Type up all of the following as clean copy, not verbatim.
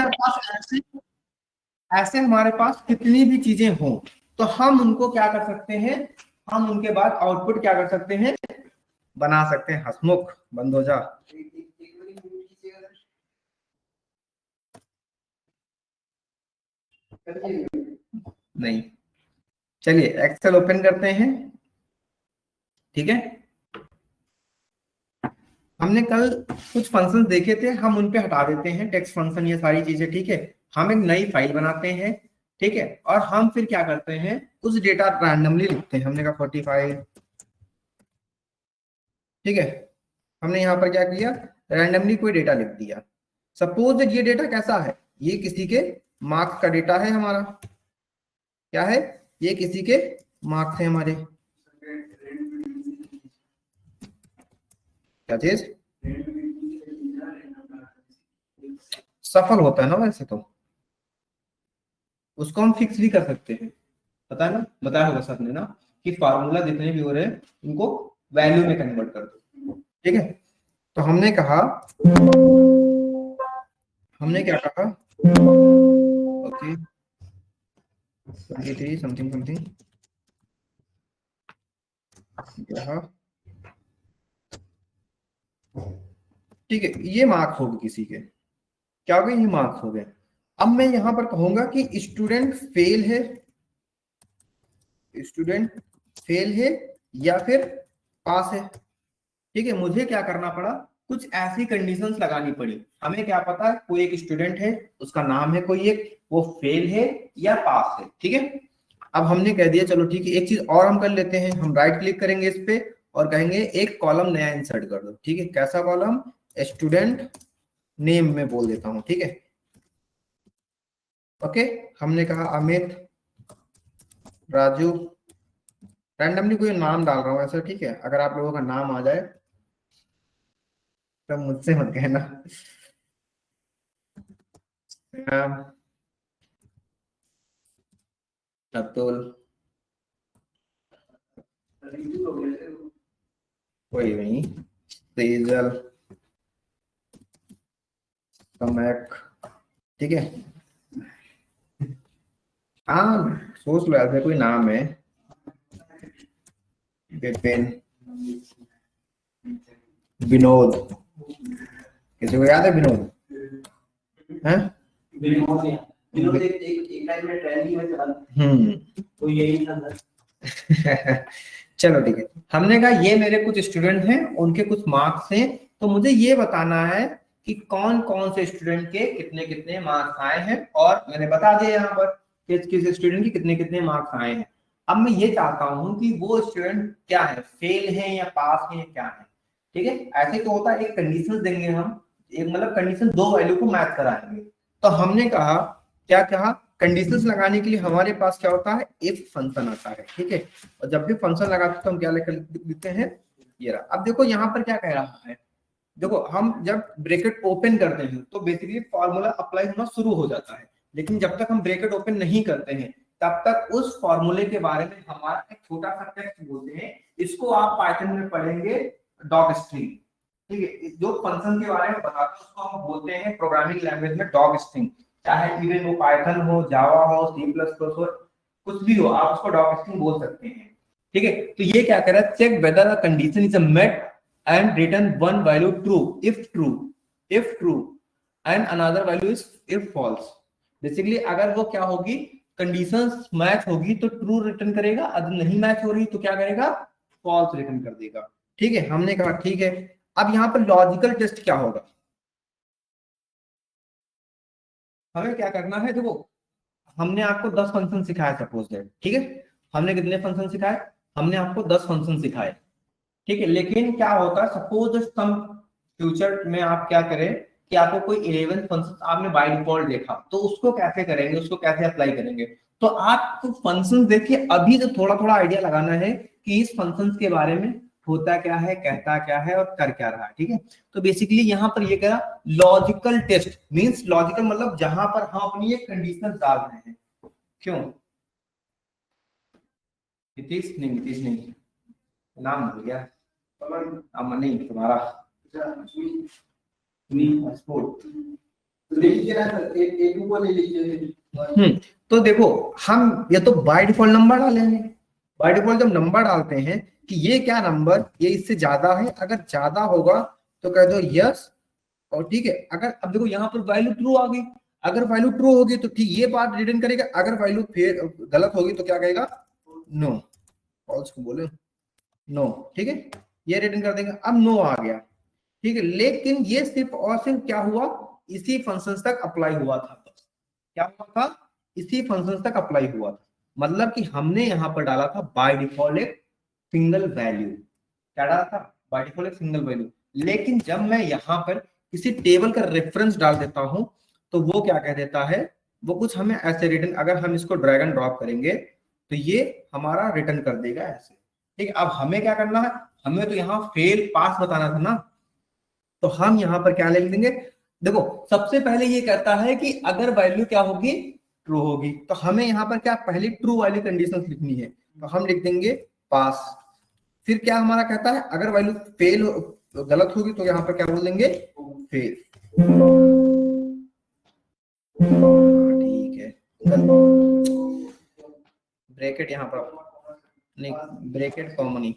पास ऐसे ऐसे हमारे पास कितनी भी चीजें हों तो हम उनको क्या कर सकते हैं, हम उनके बाद आउटपुट क्या कर सकते हैं, बना सकते हैं। हसमुख बंद हो जा। नहीं, चलिए एक्सेल ओपन करते हैं। ठीक है, हमने कल कुछ फंक्शन देखे थे, हम उन पे हटा देते हैं टेक्स्ट फंक्शन, ये सारी चीजें। ठीक है, हम एक नई फाइल बनाते हैं। ठीक है, और हम फिर क्या करते हैं, कुछ डेटा रैंडमली लिखते हैं। हमने कहा 45। ठीक है, हमने यहाँ पर क्या किया, रैंडमली कोई डेटा लिख दिया। सपोज ये डेटा कैसा है, ये किसी के मार्क्स का डेटा है हमारा। क्या है, ये किसी के मार्क्स है हमारे। क्या चीज सफल होता है ना, वैसे तो उसको हम फिक्स भी कर सकते हैं। पता है ना, बताया होगा सबने ना कि फार्मूला जितने भी हो रहे हैं उनको वैल्यू में कन्वर्ट कर दो। ठीक है, तो हमने कहा, हमने क्या कहा, ओके 23 समथिंग समथिंग, ठीक है, ये मार्क्स होगी किसी के। क्या हो गए, ये मार्क्स हो गए। अब मैं यहां पर कहूंगा कि स्टूडेंट फेल है, स्टूडेंट फेल है या फिर पास है। ठीक है, मुझे क्या करना पड़ा, कुछ ऐसी कंडीशंस लगानी पड़ी। हमें क्या पता, कोई एक स्टूडेंट है, उसका नाम है कोई एक, वो फेल है या पास है। ठीक है, अब हमने कह दिया चलो ठीक है, एक चीज और हम कर लेते हैं, हम राइट क्लिक करेंगे इस पे और कहेंगे एक कॉलम नया इंसर्ट कर दो। ठीक है, कैसा कॉलम, स्टूडेंट नेम में बोल देता हूं। ठीक है, ओके, हमने कहा अमित, राजू, रैंडमली कोई नाम डाल रहा हूँ ऐसा। ठीक है, अगर आप लोगों का नाम आ जाए तो मुझसे मत कहना। अतुल, कोई नहीं, तेजल, समैक। ठीक है, हाँ सोच लो ऐसे कोई नाम है, विपिन, विनोद। किसी को याद है विनोद? हैं? विनोद एक टाइम में ट्रेनिंग में चला। तो यही था। चलो ठीक है, हमने कहा ये मेरे कुछ स्टूडेंट हैं, उनके कुछ मार्क्स हैं, तो मुझे ये बताना है कि कौन कौन से स्टूडेंट के कितने कितने मार्क्स आए हैं, और मैंने बता दिया यहाँ पर किस किस स्टूडेंट के कितने कितने मार्क्स आए हैं। अब मैं ये चाहता हूँ कि वो स्टूडेंट क्या है, फेल है या पास है या क्या है। ठीक है, ऐसे तो होता है, एक कंडीशन देंगे हम, एक मतलब कंडीशन दो वैल्यू को मैच कराएंगे। तो हमने कहा, क्या कहा, कंडीशंस लगाने के लिए हमारे पास क्या होता है, इफ फंक्शन आता है। ठीक है, और जब भी फंक्शन लगाते हैं तो हम क्या लिखते हैं, ये रहा। अब देखो यहाँ पर क्या कह रहा है, देखो हम जब ब्रैकेट ओपन करते हैं तो बेसिकली फॉर्मूला अप्लाई होना शुरू हो जाता है, लेकिन जब तक हम ब्रैकेट ओपन नहीं करते हैं तब तक उस फॉर्मूले के बारे में हमारा एक छोटा सा टेक्स्ट बोलते हैं, इसको आप पाइथन में पढ़ेंगे डॉग स्ट्रिंग। ठीक है, जो फंक्शन के बारे में बताते हैं उसको हम बोलते हैं प्रोग्रामिंग लैंग्वेज में डॉग स्ट्रिंग। चाहे इवन वो पाइथन हो, जावा हो, सी प्लस प्लस हो, कुछ भी हो, आप उसको डॉग स्ट्रिंग बोल सकते हैं। ठीक है, तो ये क्या कर रहा है, check whether the condition is met and return one value true if true and another value is if false। Basically अगर वो क्या होगी, कंडीशंस मैच होगी तो ट्रू रिटर्न करेगा, अगर नहीं मैच हो रही तो क्या करेगा, फॉल्स रिटर्न कर देगा। ठीक है, हमने कहा ठीक है। अब यहाँ पर लॉजिकल टेस्ट क्या होगा, हमें क्या करना है, देखो हमने आपको 10 फंक्शन सिखाए सपोज दैट। ठीक है, हमने कितने फंक्शन सिखाए, हमने आपको 10 फंक्शन सिखाए। ठीक है, लेकिन क्या होता है, सपोज सम फ्यूचर में आप क्या करें कि आपको कोई 11 फंक्शन आपने बाय डिफॉल्ट देखा, तो उसको कैसे करेंगे, उसको कैसे अप्लाई करेंगे। तो आपको फंक्शन देखिए, अभी जो थोड़ा थोड़ा आइडिया लगाना है कि इस फंक्शन के बारे में होता क्या है, कहता क्या है और कर क्या रहा है। ठीक है, तो बेसिकली यहाँ पर ये कह रहा लॉजिकल टेस्ट मींस, लॉजिकल मतलब जहां पर हम अपनी एक कंडीशन डाल रहे हैं। क्यों नीतीश, नहीं नीतीश नहीं, नाम भूल गया, अमन नहीं तुम्हारा, स्पोर्ट तो देखो हम ये तो बाय डिफॉल्ट नंबर डालेंगे। बाय डिफॉल्ट जब नंबर डालते हैं कि ये क्या नंबर ये इससे ज्यादा है, अगर ज्यादा होगा तो कह दो यस, और ठीक है। अगर अब देखो यहाँ पर वैल्यू ट्रू आ गई, अगर वैल्यू ट्रू होगी तो ठीक ये बात रिटर्न करेगा, अगर वैल्यू फिर गलत होगी तो क्या कहेगा, नो, फॉल्स को बोले नो, ठीक है, ये रिटर्न कर देगा। अब नो आ गया, ठीक है, लेकिन ये सिर्फ और सिर्फ क्या हुआ, इसी फंक्शन तक अप्लाई हुआ था। क्या हुआ था, इसी फंक्शन तक अप्लाई हुआ था, मतलब कि हमने यहां पर डाला था बाय डिफॉल्ट एक सिंगल वैल्यू। क्या डाला था, बाय डिफॉल्ट एक सिंगल वैल्यू। लेकिन जब मैं यहां पर किसी टेबल का रेफरेंस डाल देता हूं तो वो क्या कह देता है, वो कुछ हमें ऐसे रिटर्न, अगर हम इसको ड्रैग एंड ड्रॉप करेंगे तो ये हमारा रिटर्न कर देगा ऐसे, ठीक है। अब हमें क्या करना है, हमें तो यहाँ फेल पास बताना था ना, तो हम यहाँ पर क्या लिख देंगे, देखो सबसे पहले ये कहता है कि अगर वैल्यू क्या होगी, ट्रू होगी, तो हमें यहाँ पर क्या पहले ट्रू वाली कंडीशन लिखनी है, तो हम लिख देंगे पास। फिर क्या हमारा कहता है, अगर वैल्यू फेल गलत होगी तो यहाँ पर क्या बोल देंगे, फेल, ठीक है। ब्रैकेट यहाँ पर नहीं, ब्रैकेट कॉमन नहीं,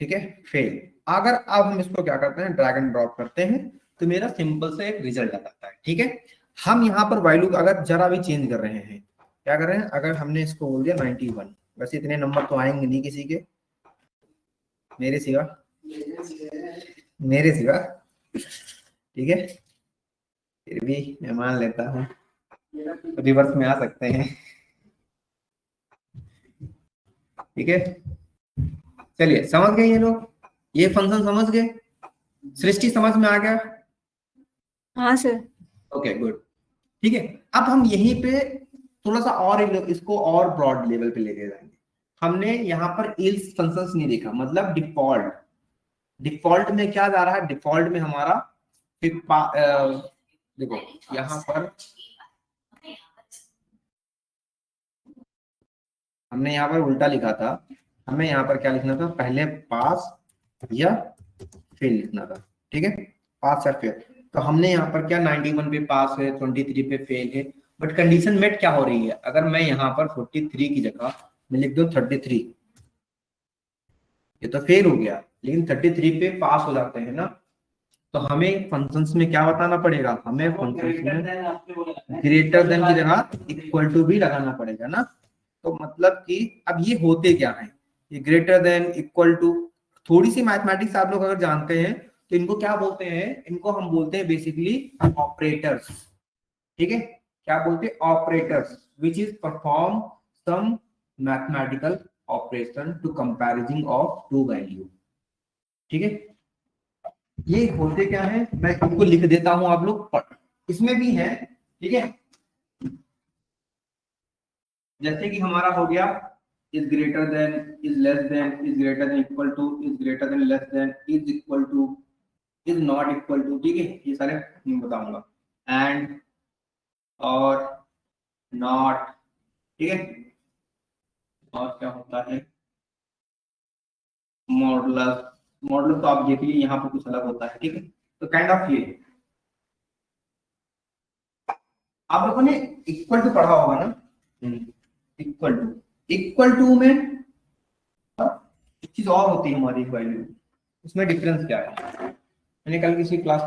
ठीक है, फेल। अगर अब हम इसको क्या करते हैं, ड्रैग एंड ड्रॉप करते हैं तो मेरा सिंपल से एक रिजल्ट आ जाता है, ठीक है। हम यहाँ पर वैल्यू अगर जरा भी चेंज कर रहे हैं, क्या कर रहे हैं, अगर हमने इसको बोल दिया 91, वैसे इतने नंबर तो आएंगे नहीं किसी के, मेरे सिवा, मेरे सिवा, ठीक है, फिर भी मैं मान लेता हूँ, रिवर्स में आ सकते हैं, ठीक है। चलिए समझ गए ये लोग, ये फंक्शन समझ गए, सृष्टि समझ में आ गया, हाँ सर। ओके गुड, ठीक है। अब हम यहीं पे थोड़ा सा और इसको और ब्रॉड लेवल पे लेके जाएंगे। हमने यहाँ पर इल्स फंक्शंस नहीं देखा, मतलब डिफॉल्ट, डिफॉल्ट में क्या जा रहा है, डिफॉल्ट में हमारा देखो यहाँ पर हमने यहाँ पर उल्टा लिखा था, हमें यहाँ पर क्या लिखना था, पहले पास या फेल लिखना था, ठीक है, पास या फेल। तो हमने यहाँ पर क्या 91 पे पास है, 23 पे फेल है, बट कंडीशन मेट क्या हो रही है, अगर मैं यहाँ पर 43 की जगह मैं लिख दूं 33, ये तो फेल हो गया, लेकिन 33 पे पास हो जाते हैं ना, तो हमें फंक्शंस में क्या बताना पड़ेगा, हमें फंक्शंस में ग्रेटर देन की जगह इक्वल टू भी लगाना पड़ेगा ना। तो मतलब कि अब ये होते क्या है, ये ग्रेटर देन इक्वल टू, थोड़ी सी मैथमेटिक्स आप लोग अगर जानते हैं तो इनको क्या बोलते हैं, इनको हम बोलते हैं बेसिकली ऑपरेटर्स, ठीक है, क्या बोलते हैं, operators, which is perform some mathematical operation to comparison of two value, ठीक है। ये होते क्या है, मैं इनको लिख देता हूं, आप लोग इसमें भी है, ठीक है। जैसे कि हमारा हो गया is greater than, is less than, is greater than equal to, is greater than less than, is equal to, is not equal to, ठीक है, ये सारे मैं बताऊंगा, एंड, और, नॉट, ठीक है, और क्या होता है, मॉडुलस, मॉडुलस तो आप देखिए यहाँ पर कुछ अलग होता है, ठीक है। तो काइंड ऑफ ये आप लोगों ने इक्वल टू पढ़ा होगा ना, इक्वल टू, इक्वल टू में एक चीज और होती है हमारी वैल्यू, उसमें डिफरेंस क्या है, मैंने कल किसी क्लास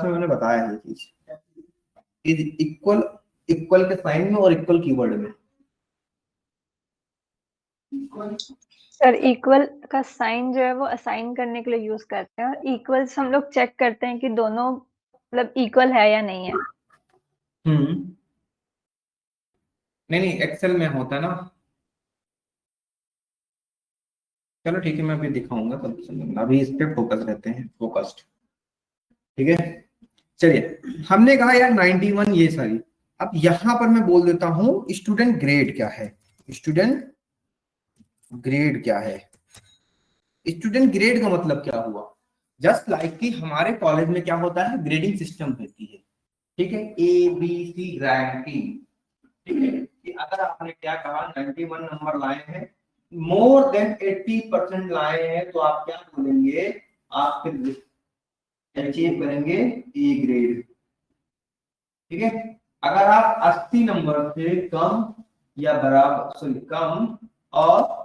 में मैंने बताया है ये चीज, इज इक्वल, इक्वल के साइन में और इक्वल कीवर्ड में, सर इक्वल का साइन जो है वो असाइन करने के लिए यूज करते हैं, और इक्वल्स हम लोग चेक करते हैं कि दोनों मतलब इक्वल है या नहीं है। नहीं नहीं एक्सेल में होता है ना, चलो ठीक है, मैं अभी दिखाऊंगा तब, अभी इस पे फोकस रहते हैं, फोकस्ड, ठीक है। चलिए हमने कहा यार 91 ये सारी, अब यहां पर मैं बोल देता हूं स्टूडेंट ग्रेड क्या है, स्टूडेंट ग्रेड क्या है, स्टूडेंट ग्रेड का मतलब क्या हुआ, जस्ट लाइक कि हमारे कॉलेज में क्या होता है, ग्रेडिंग सिस्टम होती है, ठीक है, ए बी सी रैंकिंग, ठीक है, कि अगर आपने क्या कहा 91 नंबर लाए हैं, मोर देन 80% लाए हैं, तो आप क्या बोलेंगे, आप फिर अचीव करेंगे ए ग्रेड। ठीक है, अगर आप 80 नंबर से कम या बराबर, सॉरी कम और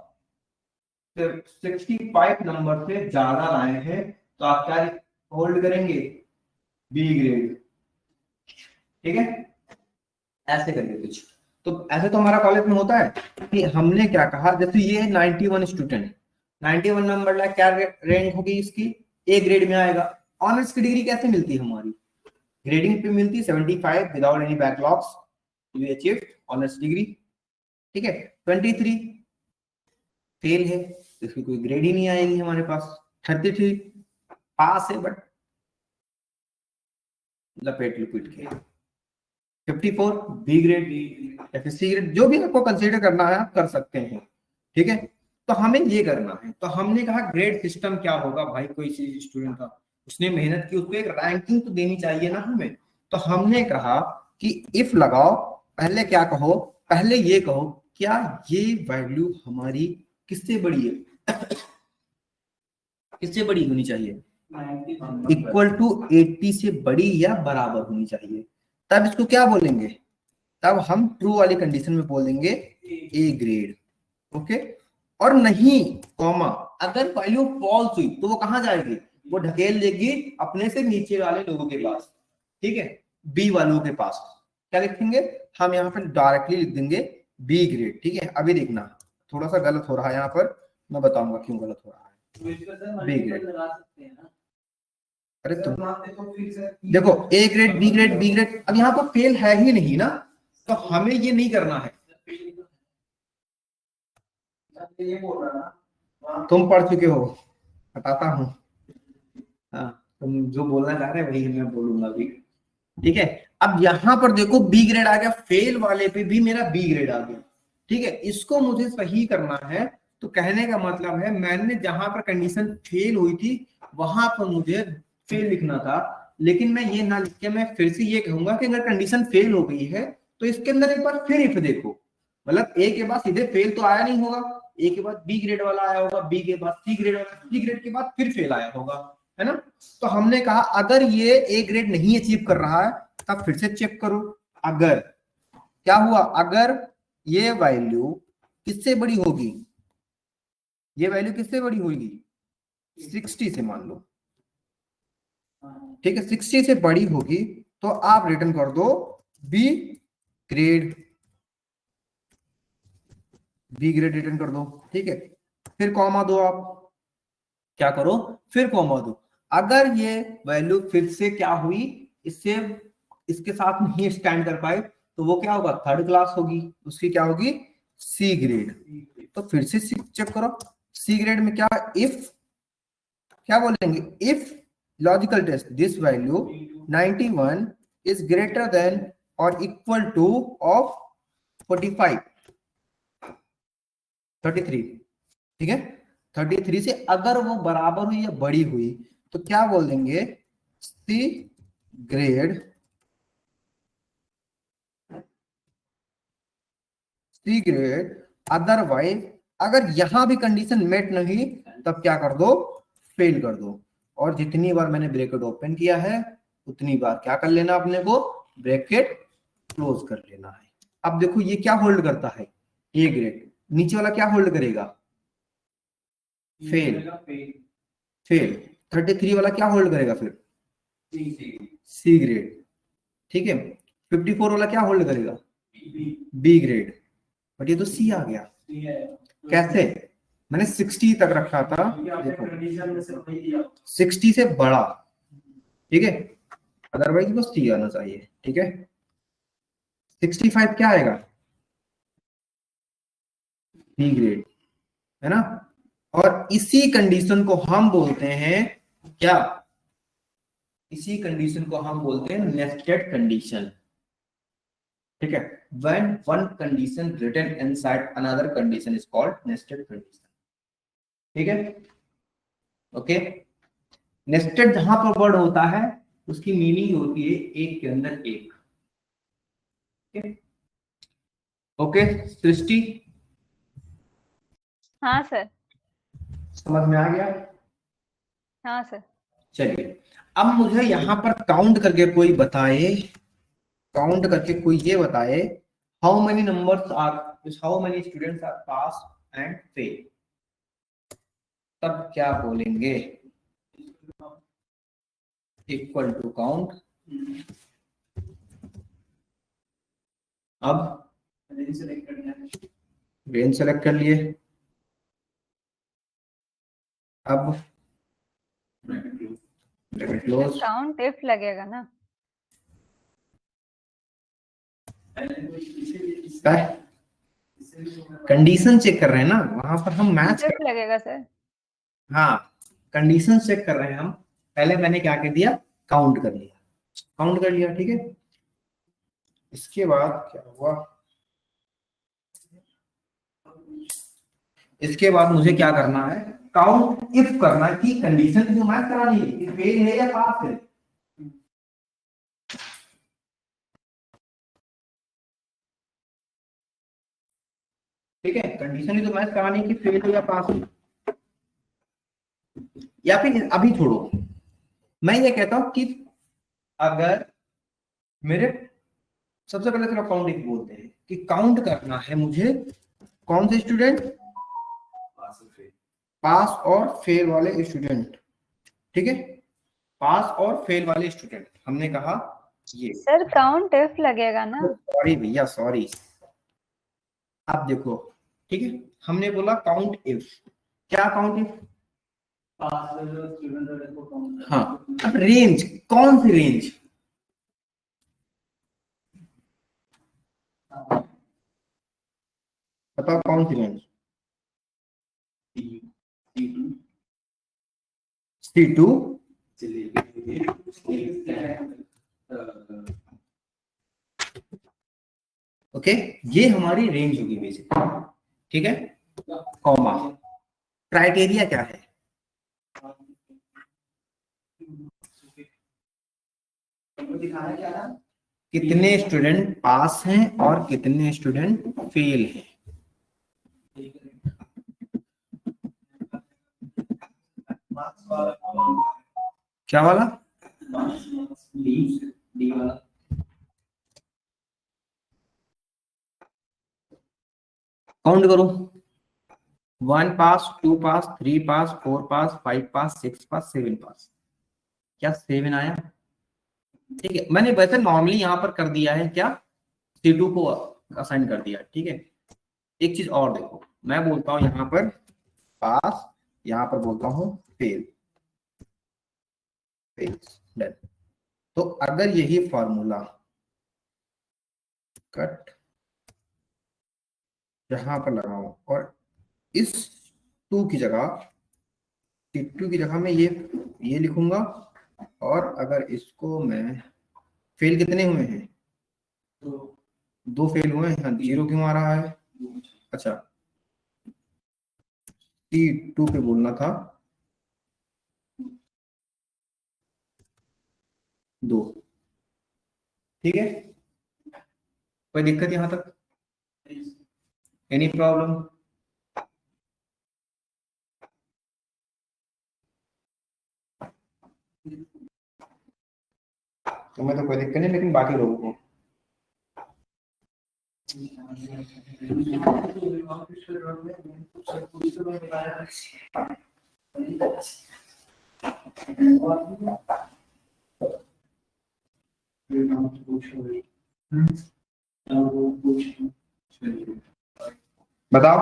65 नंबर से ज्यादा लाए हैं तो आप क्या होल्ड करेंगे, बी ग्रेड। ठीक है, ऐसे करके कुछ। तो ऐसे तो हमारा कॉलेज में होता है कि हमने क्या कहा, जैसे ये 91 स्टूडेंट, 91 नंबर ला क्या रैंक होगी इसकी, ए ग्रेड में आएगा। ऑनर्स की डिग्री कैसे मिलती है हमारी, ग्रेडिंग पे मिलती है 75 without any backlogs, you achieved honours degree. ठीक है, 23 फेल है, इसकी कोई ग्रेड ही नहीं आएगी हमारे पास। 33 पास है बट लपेट लिपिट के। 54 बी ग्रेड, सी ग्रेड, जो भी आपको कंसीडर करना है आप कर सकते हैं। ठीक है, तो हमें ये करना है। तो हमने कहा ग्रेड सिस्टम क्या होगा भाई, कोई स्टूडेंट था उसने मेहनत की, उसको एक रैंकिंग तो देनी चाहिए ना हमें। तो हमने कहा कि इफ लगाओ, पहले क्या कहो, पहले ये कहो क्या ये वैल्यू हमारी किससे बड़ी है, किससे बड़ी होनी चाहिए, इक्वल टू 80 से बड़ी या बराबर होनी चाहिए। तब इसको क्या बोलेंगे, तब हम ट्रू वाली कंडीशन में बोल देंगे ए ग्रेड। ओके, और नहीं कॉमा, अगर वैल्यू फॉल्स हुई तो वो कहां जाएगी, वो ढकेल देगी अपने से नीचे वाले लोगों के पास। ठीक है, बी वालों के पास। क्या लिखेंगे, हम यहाँ पर डायरेक्टली लिख देंगे बी ग्रेड। ठीक है, अभी देखना थोड़ा सा गलत हो रहा है यहाँ पर, मैं बताऊंगा क्यों गलत हो रहा है। बी ग्रेड, अरे तुम देखो A grade B grade B grade, अब यहाँ पर फेल है ही नहीं ना, तो हमें ये नहीं करना है। तुम पढ़ चुके हो, बताता हूँ। हाँ, तुम जो बोलना चाह रहे हैं वही मैं बोलूंगा अभी। ठीक है, अब यहाँ पर देखो बी ग्रेड आ गया, फेल वाले पे भी मेरा बी ग्रेड आ गया। ठीक है, इसको मुझे सही करना है। तो कहने का मतलब है मैंने जहां पर कंडीशन फेल हुई थी वहां पर मुझे फेल लिखना था, लेकिन मैं ये ना लिख के मैं फिर से ये कहूंगा कि अगर कंडीशन फेल हो गई है तो इसके अंदर एक बार फिर इफ देखो, मतलब ए के बाद सीधे फेल तो आया नहीं होगा, ए के बाद बी ग्रेड वाला आया होगा, बी के बाद सी ग्रेड वाला, सी ग्रेड के बाद फिर फेल आया होगा, है ना। तो हमने कहा अगर ये ए ग्रेड नहीं अचीव कर रहा है तब फिर से चेक करो, अगर क्या हुआ, अगर ये वैल्यू किससे बड़ी होगी, ये वैल्यू किससे बड़ी होगी, 60 से मान लो। ठीक है, 60 से बड़ी होगी तो आप रिटर्न कर दो B grade, B grade return कर दो। ठीक है, फिर कॉमा दो, आप क्या करो, फिर कॉमा दो। अगर ये वैल्यू फिर से क्या हुई, इससे इसके साथ नहीं स्टैंड कर पाए तो वो क्या होगा, थर्ड क्लास होगी, उसकी क्या होगी, सी ग्रेड। तो फिर से चेक करो सी ग्रेड में क्या, इफ क्या बोलेंगे, if logical test this value 91 is greater than और इक्वल टू ऑफ 45 33। ठीक है, 33 से अगर वो बराबर हुई या बड़ी हुई तो क्या बोल देंगे, C grade, C grade. Otherwise अगर यहां भी कंडीशन मेट नहीं तब क्या कर दो, फेल कर दो। और जितनी बार मैंने ब्रैकेट ओपन किया है उतनी बार क्या कर लेना, अपने को ब्रैकेट क्लोज कर लेना है। अब देखो ये क्या होल्ड करता है, ए ग्रेड, नीचे वाला क्या होल्ड करेगा, फेल, फेल। 33 वाला क्या होल्ड करेगा फिर, सी ग्रेड। ठीक है, 54 वाला क्या होल्ड करेगा, बी ग्रेड। बट ये तो सी आ गया, कैसे, मैंने 60 तक रखा था, देखो 60 से बड़ा। ठीक है, अदरवाइज बस सी आना चाहिए। ठीक है, 65 क्या आएगा, बी ग्रेड, है ना। और इसी कंडीशन को हम बोलते हैं क्या, इसी कंडीशन को हम बोलते हैं नेस्टेड कंडीशन। ठीक है, when one condition written inside another condition is called nested condition। ठीक है, ओके। नेस्टेड जहां पर वर्ड होता है उसकी मीनिंग होती है एक के अंदर एक। ओके, सृष्टि हाँ सर। समझ में आ गया, हाँ सर। चलिए अब मुझे यहाँ पर काउंट करके कोई बताए, काउंट करके कोई ये बताए, how many numbers are, how many students are pass and fail, तब क्या बोलेंगे? Equal to count. अब रेंज सेलेक्ट कर लिए। अब क्लोज। काउंट इफ लगेगा ना, कंडीशन चेक कर रहे हैं ना, वहां पर हम मैच इफ लगेगा सर। हाँ, कंडीशन चेक कर रहे हैं हम। पहले मैंने क्या कर दिया, काउंट कर लिया, काउंट कर लिया, ठीक है। इसके बाद क्या हुआ, इसके बाद मुझे क्या करना है, काउंट इफ करना है कि कंडीशन जो मैच करानी है कि फेल है या पास है। ठीक है, कंडीशन ही तो मैच करानी है कि फेल हो या पास हो। या फिर अभी छोड़ो, मैं ये कहता हूं कि अगर मेरे, सबसे पहले तो काउंट इफ बोलते हैं कि काउंट करना है मुझे कौन से स्टूडेंट, पास और फेल वाले स्टूडेंट। ठीक है, पास और फेल वाले स्टूडेंट हमने कहा ये। सर काउंट इफ लगेगा ना। सॉरी भैया, सॉरी। आप देखो, ठीक है, हमने बोला काउंट इफ, क्या काउंट इफ, हाँ, अब रेंज, कौन सी रेंज, बताओ कौन सी रेंज, C2, ओके, ये हमारी रेंज होगी बेसिक। ठीक है, कॉमा, क्राइटेरिया क्या है, कितने स्टूडेंट पास हैं और कितने स्टूडेंट फेल हैं। क्या वाला, डी वाला, काउंट करो, 1 पास, 2 पास, 3 पास, 4 पास, 5 पास, 6 पास, 7 पास। क्या 7 आया? ठीक है, मैंने वैसे नॉर्मली यहाँ पर कर दिया है क्या, C2 को असाइन कर दिया, ठीक है। एक चीज और देखो, मैं बोलता हूँ यहाँ पर पास, यहाँ पर बोलता हूँ फेल, फेल, डन। तो अगर यही फॉर्मूला कट यहां पर लगाऊं और इस 2 की जगह, T2 की जगह मैं ये लिखूंगा, और अगर इसको मैं, फेल कितने हुए हैं, 2 फेल हुए हैं, हाँ, 0 क्यों आ रहा है, अच्छा, T2 पे बोलना था 2। ठीक है, कोई दिक्कत यहां तक, एनी प्रॉब्लम? तुम्हें तो कोई दिक्कत नहीं, लेकिन बाकी लोगों को, बताओ।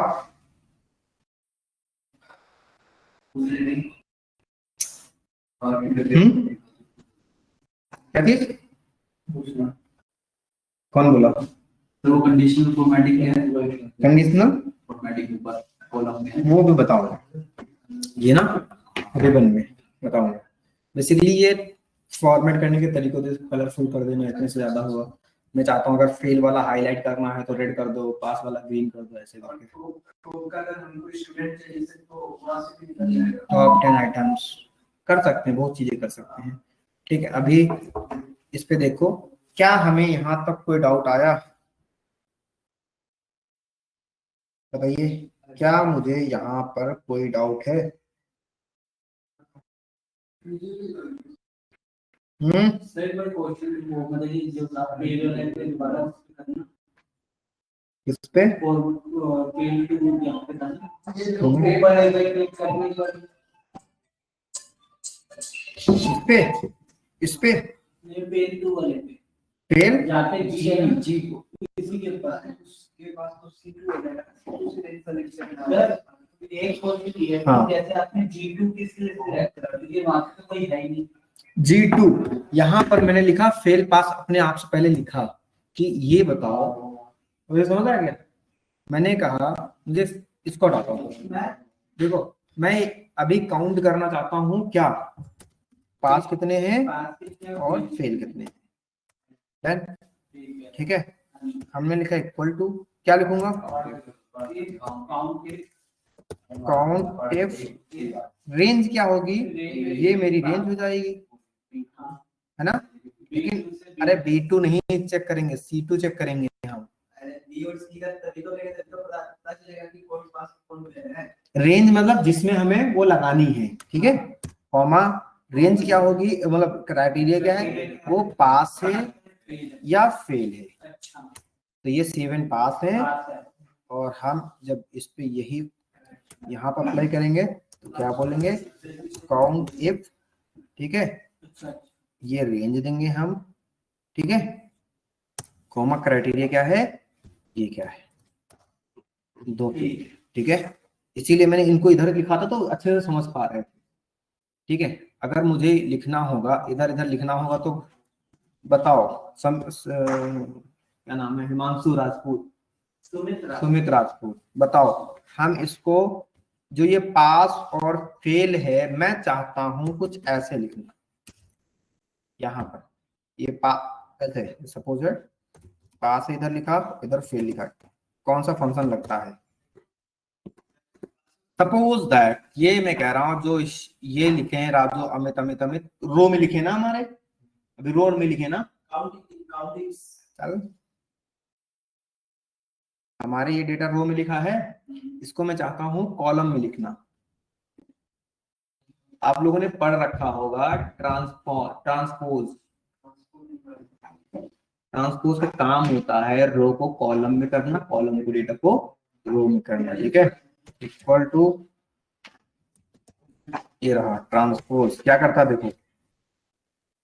क्या चीज, कौन बोला, तो कंडीशनल फॉर्मेटिंग क्या है, कंडीशनल फॉर्मेटिंग ऊपर कॉलम में, वो भी बताऊंगा, ये ना रिबन में बताऊंगा। बेसिकली ये फॉर्मेट करने के तरीकों से कलरफुल कर देना, इतने से ज्यादा हुआ। मैं चाहता हूँ अगर फेल वाला हाईलाइट करना है तो रेड कर दो, पास वाला ग्रीन कर दो, ऐसे करके। टॉप 10 आइटम्स कर सकते हैं, बहुत चीजें कर सकते हैं। ठीक है, अभी इस पे देखो, क्या हमें यहाँ तक कोई डाउट आया, बताइए, क्या मुझे यहाँ पर कोई डाउट है? सर पर क्वेश्चन वो मतलब ये जो आप फेल हो रहे थे दोबारा करना किस पे फेल टू यहां पे था ऊपर है क्लिक करने पर इस पे ये फेल टू वाले पे फेल जाते जी को किसी के पास है उसके पास तो C2 है दूसरे सिलेक्शन एक क्वेश्चन ये है जैसे आपने G2 किस लिए सिलेक्ट करा क्योंकि वहां पे तो कोई है ही नहीं G2 यहाँ पर मैंने लिखा फेल पास अपने आप से पहले लिखा कि ये बताओ मुझे समझ आ गया मैंने कहा मुझे इसको हटाता हूँ देखो मैं अभी काउंट करना चाहता हूँ क्या पास कितने हैं और फेल कितने हैं ठीक है हमने लिखा इक्वल टू क्या लिखूंगा काउंट इफ रेंज क्या होगी ये मेरी रेंज हो जाएगी है ना लेकिन अरे B2 नहीं चेक करेंगे C2 चेक करेंगे हम रेंज मतलब जिसमें हमें वो लगानी है ठीक है कॉमा रेंज क्या होगी मतलब क्राइटेरिया क्या है वो पास है या फेल है तो ये 7 पास है और हम जब इस पे यही यहाँ पर अप्लाई करेंगे तो क्या बोलेंगे काउंट इफ ठीक है ये रेंज देंगे हम ठीक है कॉमा क्राइटेरिया क्या है ये क्या है 2 फील्ड ठीक है इसीलिए मैंने इनको इधर लिखा था तो अच्छे से समझ पा रहे थे ठीक है अगर मुझे लिखना होगा इधर इधर लिखना होगा तो बताओ क्या नाम है हिमांशु राजपूत सुमित राजपूत बताओ हम इसको जो ये पास और फेल है मैं चाहता हूं कुछ ऐसे लिखना यहाँ पर ये ऐसे सपोज पास इधर लिखा इधर फेल लिखा कौन सा फंक्शन लगता है सपोज दैट ये मैं कह रहा हूं जो ये लिखे हैं राजू अमित अमित अमित रो में लिखे ना हमारे अभी रो में लिखे ना चल हमारे ये डेटा रो में लिखा है इसको मैं चाहता हूं कॉलम में लिखना आप लोगों ने पढ़ रखा होगा ट्रांसपोज का काम होता है रो को कॉलम में करना कॉलम को डेटा को रो में करना ठीक है इक्वल टू ये रहा ट्रांसपोज क्या करता देखो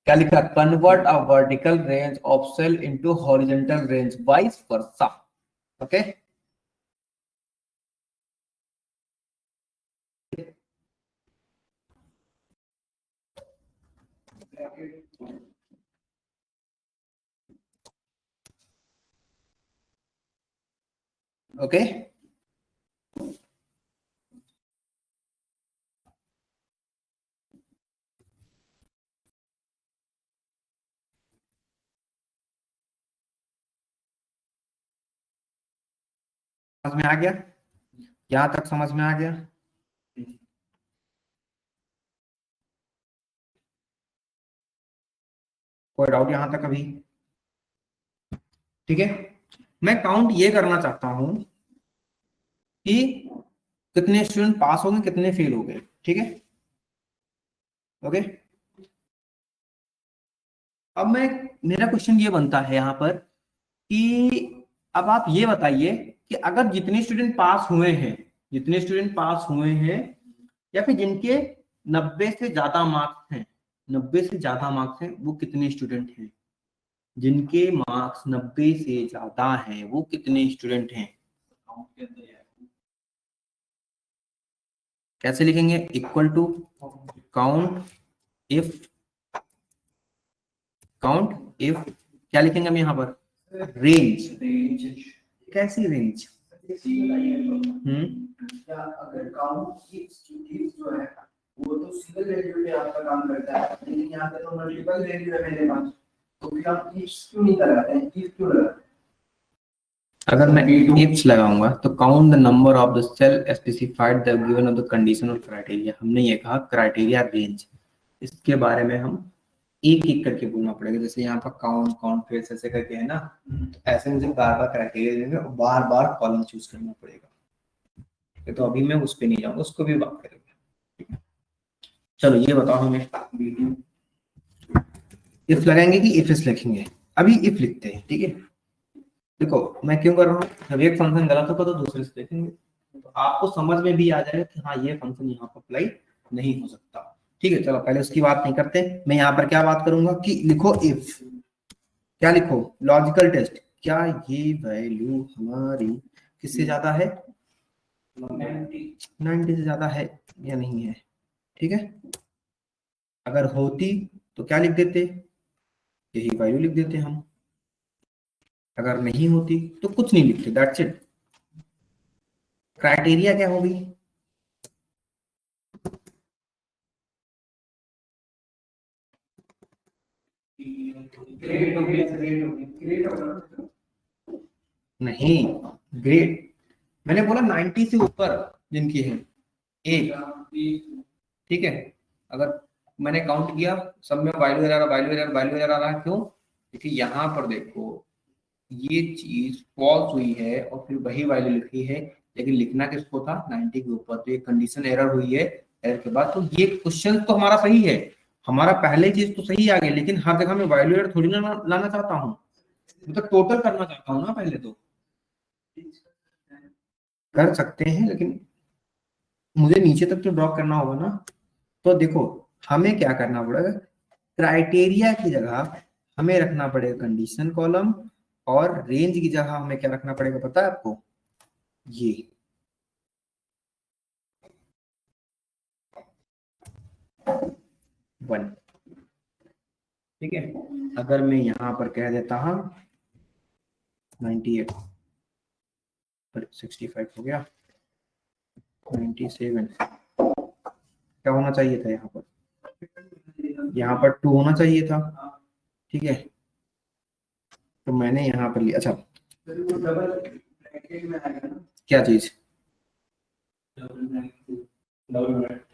क्या लिखा convert a vertical range of cell into horizontal range vice versa okay okay समझ में आ गया यहां तक समझ में आ गया कोई डाउट यहां तक अभी ठीक है मैं काउंट ये करना चाहता हूं कि कितने स्टूडेंट पास हो गए कितने फेल हो गए ठीक है ओके अब मैं मेरा क्वेश्चन ये बनता है यहाँ पर कि अब आप ये बताइए कि अगर जितने स्टूडेंट पास हुए हैं या फिर जिनके 90 से ज्यादा मार्क्स हैं 90 से ज्यादा मार्क्स हैं वो कितने स्टूडेंट हैं जिनके मार्क्स 90 से ज्यादा हैं वो कितने स्टूडेंट हैं कैसे लिखेंगे इक्वल टू काउंट इफ क्या लिखेंगे हम यहाँ पर रेंज कैसी रेंज अगर काउंट जो है वो तो सिंगल वैल्यू पे आपका काम करता है लेकिन यहाँ पे तो मल्टीपल वैल्यू है मेरे पास तो फिर आप इफ्स क्यों नहीं लगाते हैं इफ क्यों लगाते अगर मैं इफ्स लगाऊंगा तो count the number of the cell specified the given of the condition और क्राइटेरिया हमने ये कहा क्राइटेरिया रेंज इसके बारे में हम एक एक करके बोलना पड़ेगा जैसे यहाँ पर काउंट फेस ऐसे करके है ना तो ऐसे मुझे बार बार क्राइटेरिया देंगे और बार बार कॉलम चूज करना पड़ेगा तो अभी मैं उस पर नहीं जाऊंगा उसको भी बात करेंगे चलो ये बताओ हमें इफ लगाएंगे कि इफ एस लिखेंगे? अभी इफ लिखते हैं, ठीक है। देखो मैं क्यों कर रहा हूँ, जब एक फंक्शन गलत होगा तो दूसरे से देखेंगे, तो आपको समझ में भी आ जाएगा कि हाँ ये फंक्शन यहाँ पर अप्लाई नहीं हो सकता। ठीक है, चलो पहले उसकी बात नहीं करते। मैं यहाँ पर क्या बात करूंगा कि लिखो इफ, क्या लिखो, लॉजिकल टेस्ट, क्या ये वैल्यू हमारी किससे ज्यादा है, 90 से ज्यादा है या नहीं है। ठीक है, अगर होती तो क्या लिख देते, यही वैल्यू लिख देते हम। अगर नहीं होती तो कुछ नहीं लिखते, दैट्स इट। क्राइटेरिया क्या होगी, नहीं ग्रेड, मैंने बोला 90 से ऊपर जिनकी है एक, ठीक है। अगर मैंने काउंट किया सब में value error value error value error आ रहा है, क्यों? क्योंकि यहाँ पर देखो ये चीज फॉल्स हुई है और फिर वही वैल्यू लिखी है, लेकिन लिखना किसको था, 90 के ऊपर, तो ये कंडीशन एरर हुई है। एरर के बाद तो ये क्वेश्चन तो हमारा सही है, हमारा पहले चीज तो सही आ गई, लेकिन हर जगह में वैल्यू एरर थोड़ी ना लाना चाहता हूँ, मतलब टोटल करना चाहता हूँ ना। पहले तो कर सकते हैं, लेकिन मुझे नीचे तक तो ड्रॉ करना होगा ना। तो देखो हमें क्या करना पड़ेगा, क्राइटेरिया की जगह हमें रखना पड़ेगा कंडीशन कॉलम, और रेंज की जगह हमें क्या रखना पड़ेगा पता है आपको, ये 1। ठीक है, अगर मैं यहां पर कह देता हूं 98 पर 65 हो गया, 97 क्या होना चाहिए था यहाँ पर 2 होना चाहिए था। ठीक है, तो मैंने यहाँ पर लिया, अच्छा क्या चीज,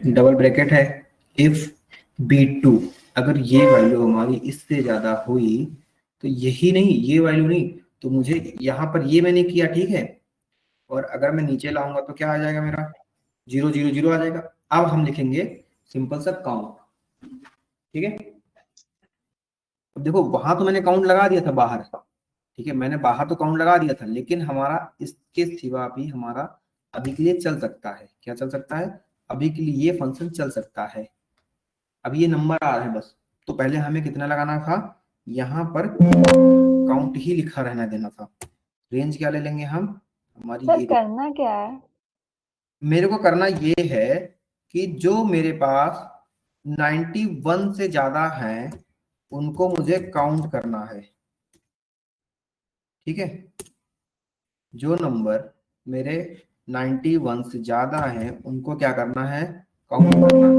डबल ब्रैकेट है, इफ B2, अगर ये वैल्यू हमारी इससे ज्यादा हुई तो यही नहीं, ये वैल्यू नहीं, तो मुझे यहाँ पर ये मैंने किया, ठीक है। और अगर मैं नीचे लाऊंगा तो क्या आ जाएगा मेरा, 0 0 0 आ जाएगा। अब हम लिखेंगे सिंपल सा काउंट, ठीक है। अब देखो वहां तो मैंने काउंट लगा दिया था बाहर, ठीक है, मैंने बाहर तो काउंट लगा दिया था, लेकिन हमारा इसके सिवा भी हमारा अभी के लिए चल सकता है, क्या चल सकता है, अभी के लिए ये फंक्शन चल सकता है। अब ये नंबर आ रहा है बस, तो पहले हमें कितना लगाना था, यहाँ पर काउंट ही लिखा रहना देना था। रेंज क्या ले लेंगे हम, हमारी सर ये, करना क्या है? मेरे को करना ये है कि जो मेरे पास 91 से ज्यादा है उनको मुझे काउंट करना है। ठीक है, जो नंबर मेरे 91 से ज्यादा है उनको क्या करना है, काउंट करना है।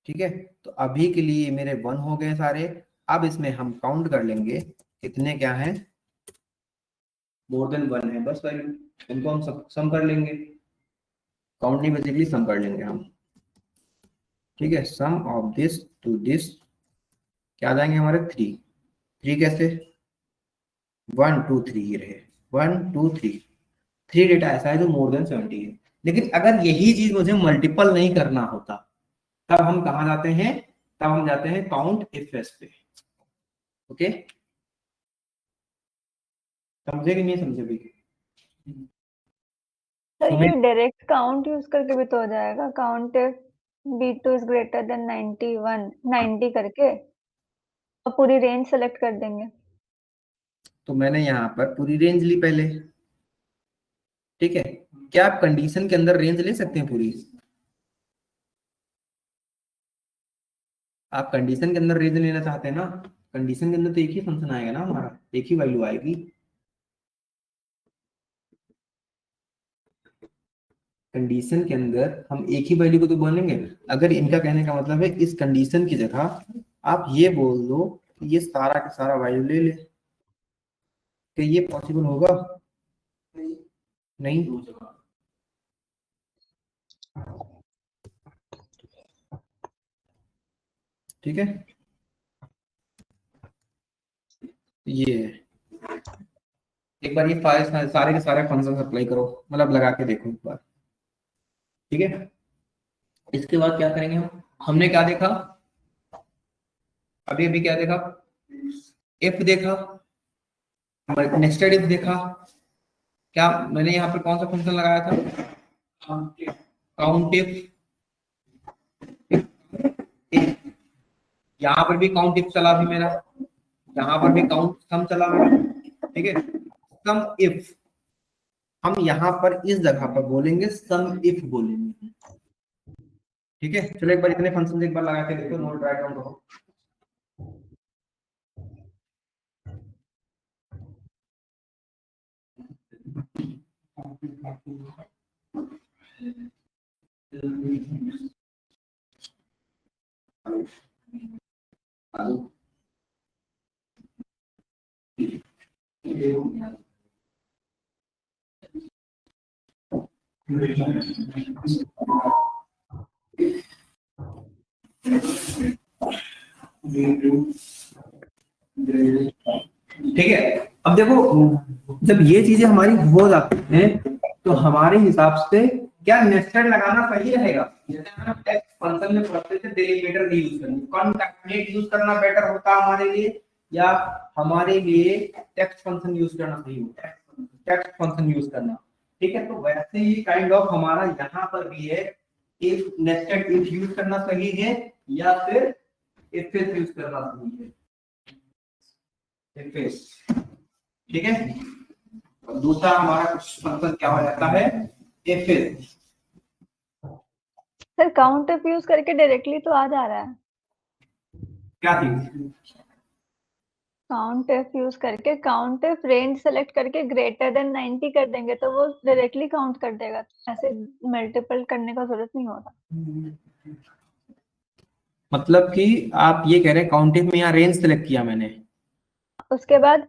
ठीक है, तो अभी के लिए मेरे 1 हो गए सारे। अब इसमें हम काउंट कर लेंगे कितने क्या हैं, मोर देन 1 है बस वैल्यू, इनको हम सम कर लेंगे, काउंट नहीं बेसिकली सम कर लेंगे हम। ठीक है, सम ऑफ दिस टू दिस क्या आ जाएंगे हमारे 3। 3 कैसे, 1 2 3 ही रहे, 1 2 3, 3 डेटा ऐसा है जो मोर देन 70 है। लेकिन अगर यही चीज मुझे मल्टीपल नहीं करना होता, तब हम कहा जाते हैं, तब हम जाते हैं काउंट इफ एस पे। ओके, समझे कि नहीं समझे भाई? सर हमें ये डायरेक्ट काउंट यूज करके भी तो हो जाएगा, count if B2 is greater then 91 90 करके और पूरी रेंज सेलेक्ट कर देंगे। तो मैंने यहाँ पर पूरी रेंज ली पहले, ठीक है। क्या आप कंडीशन के अंदर रेंज ले सकते हैं पूरी, आप कंडीशन के अंदर रेंज लेना चाहते हैं ना, कंडीशन के अंदर तो एक ही फंक्शन आएगा ना हमारा, एक ही वैल्यू आएगी। कंडीशन के अंदर हम एक ही वैल्यू को तो बोलेंगे। अगर इनका कहने का मतलब है इस कंडीशन की जगह आप ये बोल दो कि ये सारा का सारा वैल्यू ले ले, कि ये पॉसिबल होगा, नहीं। ठीक है, ये है। एक बार ये सारे के सारे फंक्शन अप्लाई करो, मतलब लगा के देखो एक बार। ठीक है, इसके बाद क्या करेंगे हम, हमने क्या देखा, अभी अभी क्या देखा, इफ देखा, नेस्टेड इफ देखा, क्या मैंने यहाँ पे कौन सा फंक्शन लगाया था, काउंट इफ, यहाँ पर भी काउंट इफ चला भी मेरा, यहाँ पर भी काउंट सम चला मेरा, ठीक है। सम इफ हम यहाँ पर इस जगह पर बोलेंगे सम इफ बोलेंगे, ठीक है। चलो एक बार इतने फंक्शन एक बार लगा के देखो, नोट राइट डाउन करो। ठीक है, अब देखो जब ये चीजें हमारी हो जाती हैं तो हमारे हिसाब से क्या नेस्टेड लगाना सही रहेगा। जैसे हम टेक्स्ट फंक्शन में पढ़ते थे डेलीमिटर नहीं यूज करनी, कॉनकैटनेट यूज करना बेटर होता हमारे लिए, या हमारे लिए टेक्स्ट फंक्शन यूज करना सही होता है, टेक्स्ट फंक्शन यूज करना, ठीक है। तो वैसे ही काइंड ऑफ हमारा यहाँ पर भी है, इफ नेस्टेड इफ यूज करना सही है या फिर इफ यूज करना सही है, ठीक है। और दूसरा हमारा फंक्शन क्या हो जाता है, if. Sir count if use करके डायरेक्टली तो आ जा रहा है, क्या चीज, काउंट इफ यूज करके, काउंट इफ रेंज सेलेक्ट करके ग्रेटर देन 90 कर देंगे तो वो डायरेक्टली काउंट कर देगा, ऐसे मल्टीपल करने का जरूरत नहीं होता। मतलब कि आप ये कह रहे हैं काउंट इफ में यहाँ रेंज सेलेक्ट किया मैंने, उसके बाद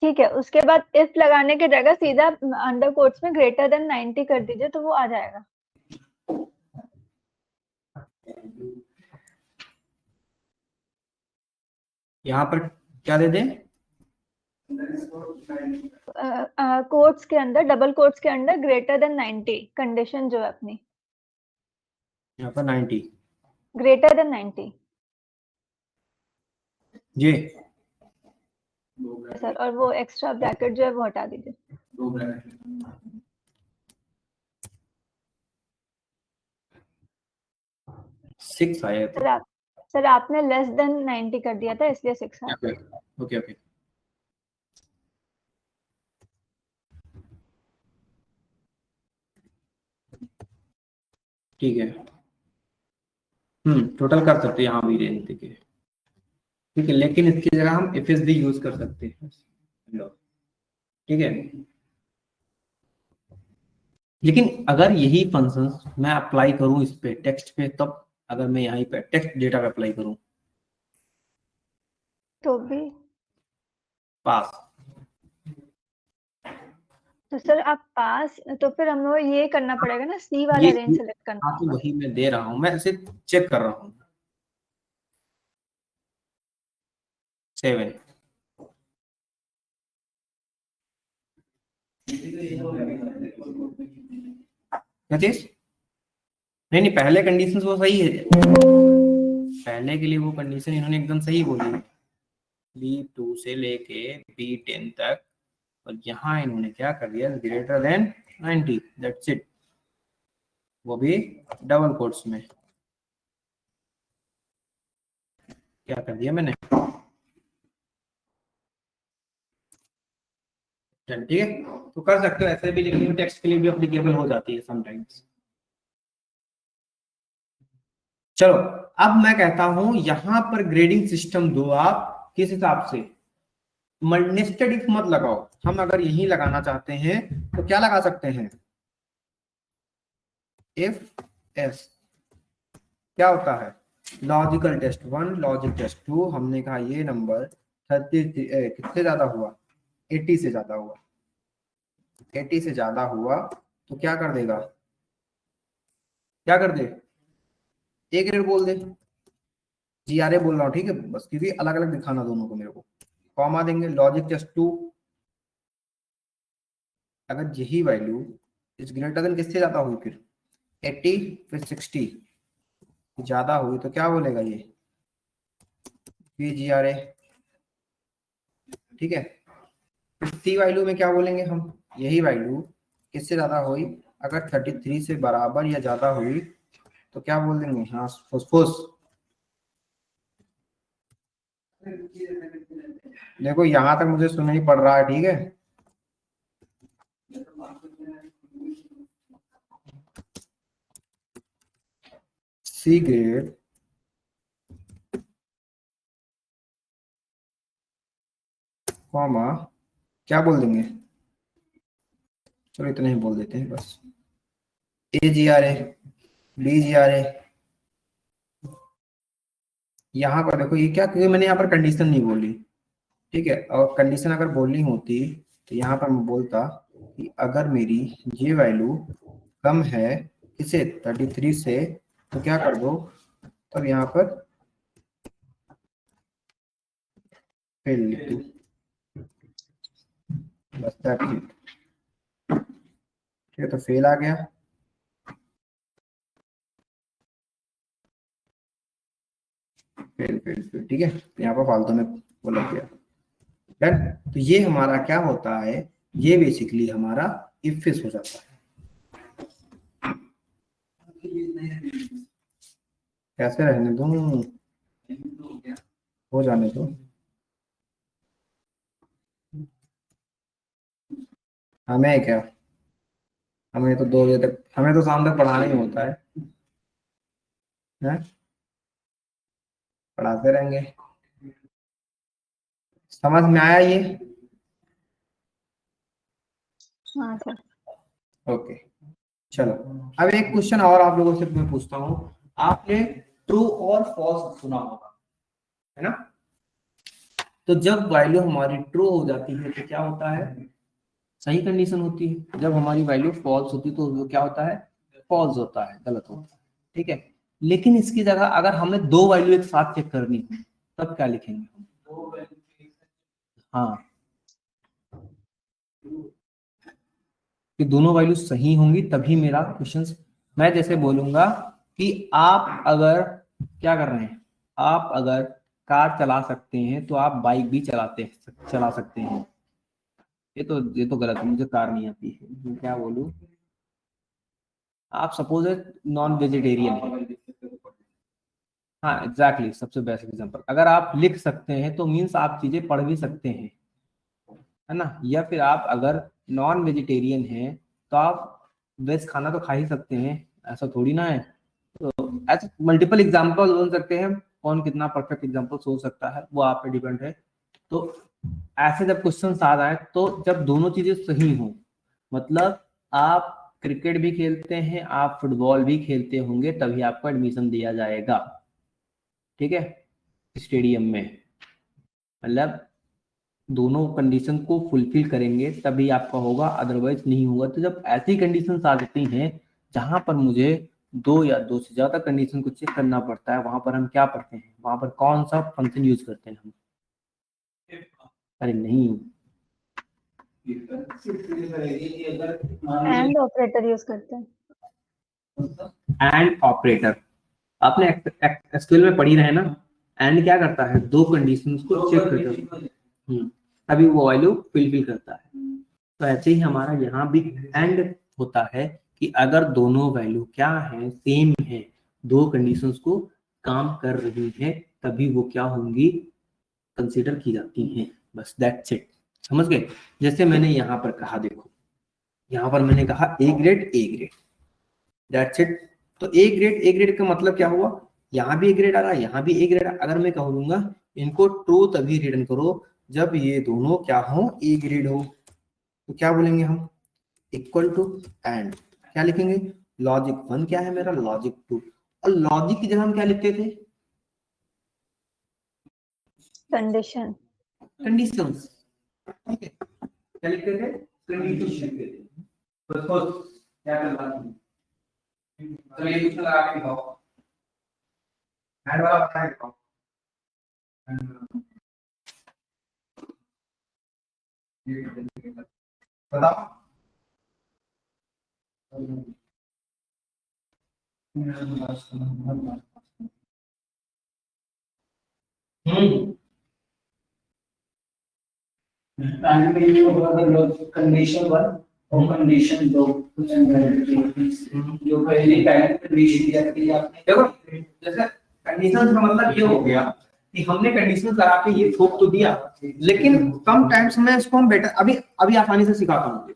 ठीक है, उसके बाद इफ लगाने की जगह सीधा अंडर कोट्स में ग्रेटर देन 90 कर दीजिए तो वो आ जाएगा। यहाँ पर क्या दे दें, कोट्स के अंदर, डबल कोट्स के अंदर ग्रेटर देन 90 कंडीशन जो है अपनी, यहाँ पर 90 ग्रेटर देन 90 जी सर, और वो एक्स्ट्रा ब्रैकेट जो है वो हटा दीजिए। 6 आया था। सर आपने लेस देन 90 कर दिया था इसलिए 6 आया। ओके ओके, ठीक है। टोटल कर सकते हैं यहाँ भी रेंज देखिए, ठीक है, लेकिन इसकी जगह हम इफ भी यूज कर सकते हैं, ठीक है। लेकिन अगर यही फंक्शंस मैं अप्लाई करूं इस पे टेक्स्ट पे, तब अगर मैं यहीं पे टेक्स्ट डेटा पे अप्लाई करूं तो भी पास, तो सर आप पास, तो फिर हमें ये करना पड़ेगा ना, सी वाला रेंज सेलेक्ट करना आपको होगा। वही मैं दे रहा हूं, मैं इसे चेक कर रहा हूं। 7 क्या चीज, नहीं नहीं, पहले कंडीशन वो सही है, पहले के लिए वो कंडीशन इन्होंने एकदम सही बोली, B2 से लेके B10 तक, और यहाँ इन्होंने क्या कर दिया, ग्रेटर देन 90, दैट्स इट, वो भी डबल कोट्स में, क्या कर दिया मैंने, ठीक है। तो कर सकते हो ऐसे भी, लेकिन टेक्स्ट के लिए भी एप्लीकेबल हो जाती है समटाइम्स। चलो अब मैं कहता हूं यहां पर ग्रेडिंग सिस्टम दो आप, किस हिसाब से, नेस्टेड इफ मत लगाओ, हम अगर यही लगाना चाहते हैं तो क्या लगा सकते हैं, इफ एस, क्या होता है, लॉजिकल टेस्ट 1 लॉजिक टेस्ट 2, हमने कहा ये नंबर 30 किससे ज्यादा हुआ, 80 से ज्यादा हुआ, 80 से ज्यादा हुआ तो क्या कर देगा, क्या कर दे, ए ग्रेड बोल दे, GRA बोल रहा हूँ, ठीक है, बस क्योंकि अलग अलग दिखाना दोनों को मेरे को, कॉमा देंगे, लॉजिक टेस्ट 2, अगर यही वैल्यू इस ग्रेटर देन किससे ज्यादा हुई, फिर 80 फिर 60 ज्यादा हुई तो क्या बोलेगा ये, PGRA, ठीक है। सी वैल्यू में क्या बोलेंगे हम, यही वैल्यू किससे ज्यादा हुई, अगर 33 से बराबर या ज्यादा हुई तो क्या बोल देंगे, हाँ फॉस्फोरस। देखो यहां तक मुझे सुनाई पड़ रहा है, ठीक है। सी ग्रेड कॉमा क्या बोल देंगे, चलो इतना ही बोल देते हैं बस, AGRA, BGRA। यहाँ पर देखो ये क्या, क्योंकि मैंने यहाँ पर कंडीशन नहीं बोली, ठीक है। और कंडीशन अगर बोलनी होती तो यहाँ पर मैं बोलता कि अगर मेरी ये वैल्यू कम है इसे 33 से, तो क्या कर दो, तब यहाँ पर फेल लिख दो, बस दैट्स इट। ठीक है, तो फेल आ गया, फेल फेल फेल, ठीक है। तो यहाँ पर फालतू में वो लग गया, डन। तो ये हमारा क्या होता है, ये बेसिकली हमारा इफ फिश हो जाता है। कैसे रहने दूं, हो जाने दो, हमें क्या, हमें तो 2 बजे तक, हमें तो शाम तक पढ़ाना ही होता है, पढ़ाते रहेंगे। समझ में आया ये, हाँ सर। ओके। चलो अब एक क्वेश्चन और आप लोगों से मैं पूछता हूँ, आपने ट्रू और फॉल्स सुना होगा, है ना। तो जब वैल्यू हमारी ट्रू हो जाती है तो क्या होता है, सही कंडीशन होती है। जब हमारी वैल्यू फॉल्स होती है तो वो क्या होता है, फॉल्स होता है, गलत होता है, ठीक है। लेकिन इसकी जगह अगर हमें 2 वैल्यू एक साथ चेक करनी है तब क्या लिखेंगे हम, हाँ, कि दोनों वैल्यू सही होंगी तभी मेरा क्वेश्चन। मैं जैसे बोलूंगा कि आप अगर क्या कर रहे हैं, आप अगर कार चला सकते हैं तो आप बाइक भी चला सकते हैं। ये तो गलत है, मुझे कार नहीं आती है, मैं क्या बोलूं। आप सपोज नॉन वेजिटेरियन है, हाँ एग्जैक्टली, सबसे बेस्ट एग्जांपल, अगर आप लिख सकते हैं तो मीन्स आप चीजें पढ़ भी सकते हैं, है ना। या फिर आप अगर नॉन वेजिटेरियन हैं तो आप वेज खाना तो खा ही सकते हैं, ऐसा थोड़ी ना है। ऐसे मल्टीपल एग्जांपल हो सकते हैं, कौन कितना परफेक्ट एग्जांपल हो सकता है वो आप पे डिपेंड है। तो ऐसे जब क्वेश्चन आ रहा है तो जब दोनों चीजें सही हो, मतलब आप क्रिकेट भी खेलते हैं, आप फुटबॉल भी खेलते होंगे, तभी आपको एडमिशन दिया जाएगा, ठीक है, स्टेडियम में। मतलब दोनों कंडीशन को फुलफिल करेंगे तभी आपका होगा, अदरवाइज नहीं होगा। तो जब ऐसी कंडीशन आ जाती हैं जहां पर मुझे 2 या 2 से ज्यादा कंडीशन को चेक करना पड़ता है, वहां पर हम क्या पढ़ते हैं, वहां पर कौन सा फंक्शन यूज करते हैं हम, अरे नहीं, एंड ऑपरेटर यूज करते हैं। And operator. आपने एसक्यूएल में पढ़ी रहे ना, एंड क्या करता है, 2 कंडीशंस को चेक करता है, तभी वो वैल्यू फिल करता है। तो ऐसे ही हमारा यहाँ भी एंड होता है कि अगर दोनों वैल्यू क्या है, सेम है, 2 कंडीशंस को काम कर रही है, तभी वो क्या होंगी, कंसीडर की जाती हैं, बस दैट्स इट, समझ गए। जैसे मैंने यहाँ पर कहा, देखो यहाँ पर मैंने कहा ए ग्रेड, दैट्स इट। तो ए ग्रेड का मतलब क्या हुआ, यहाँ भी ए ग्रेड आ रहा है, यहाँ भी ए ग्रेड। अगर मैं कहूंगा इनको ट्रू तभी रिटर्न करो जब ये दोनों क्या हो, ए ग्रेड हो, तो क्या बोलेंगे हम, इक्वल टू एंड क्या लिखेंगे, लॉजिक 1 क्या है मेरा, लॉजिक 2। और लॉजिक की जगह हम क्या लिखते थे, कंडीशन। कंडीशंस, ठीक है, क्या लिखते थे, कंडीशंस लिखते थे। बस क्या कर रहा था, तो ये कुछ लगा के दिखाओ, एंड वाला बता के दिखाओ, बताओ। कंडीशन वन और कंडीशन दो जो पहली कंडीशन दिया आपने, देखो जैसे कंडीशन का मतलब ये हो गया कि हमने कंडीशन लगा के ये थोप तो दिया, लेकिन कम टाइम्स में इसको हम बेटर अभी अभी आसानी से सिखाता हूँ।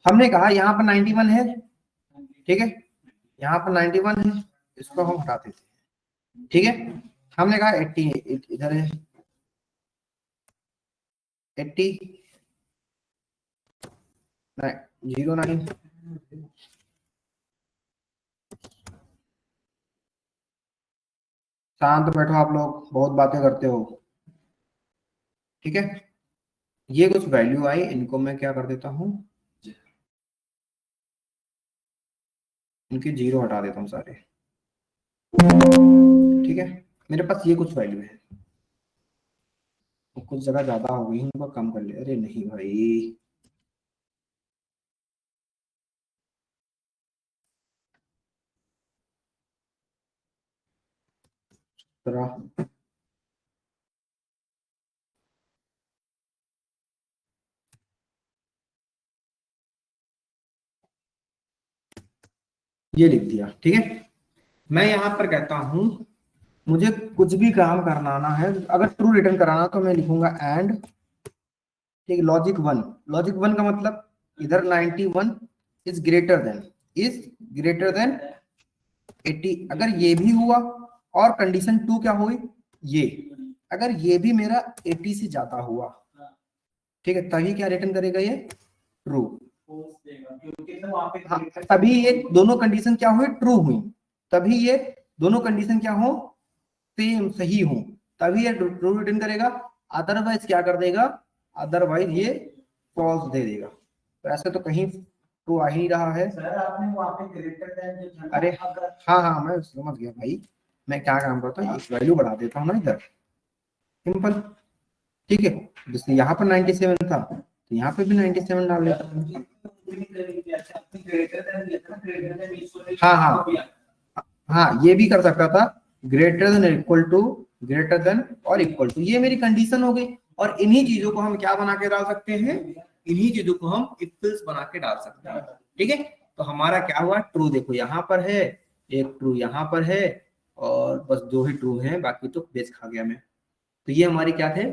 हमने कहा यहाँ पर 91 है, ठीक है, यहाँ पर 91 है, इसको हम हटाते थे, ठीक है। हमने कहा 80 इधर है, 80 09, शांत बैठो आप लोग, बहुत बातें करते हो, ठीक है। ये कुछ वैल्यू आई, इनको मैं क्या कर देता हूँ, इनके 0 हटा देता हूँ सारे, ठीक है। मेरे पास ये कुछ वैल्यू है, कुछ जगह ज्यादा हो गई, इनको कम कर ले, अरे नहीं भाई, तरह ये लिख दिया, ठीक है। मैं यहां पर कहता हूं मुझे कुछ भी काम करना है, अगर ट्रू रिटर्न कराना तो मैं लिखूंगा एंड, ठीक है, लॉजिक वन। लॉजिक वन का मतलब इधर 91 इज ग्रेटर देन 80, अगर ये भी हुआ, और कंडीशन टू क्या हुई, ये अगर ये भी मेरा 80 से ज्यादा हुआ, ठीक है, तभी क्या रिटर्न करेगा ये, ट्रू। हाँ, तभी ये दोनों कंडीशन क्या हुई, ट्रू हुई, तभी ये दोनों कंडीशन क्या हो, सेम सही हो, तभी ये ट्रू रिटर्न करेगा, अदरवाइज क्या कर देगा, अदरवाइज ये फॉल्स दे देगा। तो ऐसे तो कहीं ट्रू आ ही नहीं रहा है सर, आपने वहां पे ग्रेटर देन जो, अरे हाँ हाँ मैं समझ गया भाई, मैं क्या काम करता हूँ, एक वैल्यू बढ़ा देता हूँ ना इधर, सिंपल, ठीक है। जैसे यहाँ पर 97 था, तो यहाँ पे भी 97 डाल देता हूँ। हाँ हाँ हाँ, ये भी कर सकता था, greater than equal to, greater than और इक्वल टू, ये मेरी कंडीशन हो गई। और इन्हीं चीजों को हम क्या बना के डाल सकते हैं, इन्हीं चीजों को हम इफ एल्स बना के डाल सकते हैं, ठीक है। तो हमारा क्या हुआ, ट्रू देखो यहाँ पर है, एक ट्रू यहाँ पर है, और बस दो ही ट्रू हैं, बाकी तो बेच खा गया मैं। तो ये हमारी क्या थे,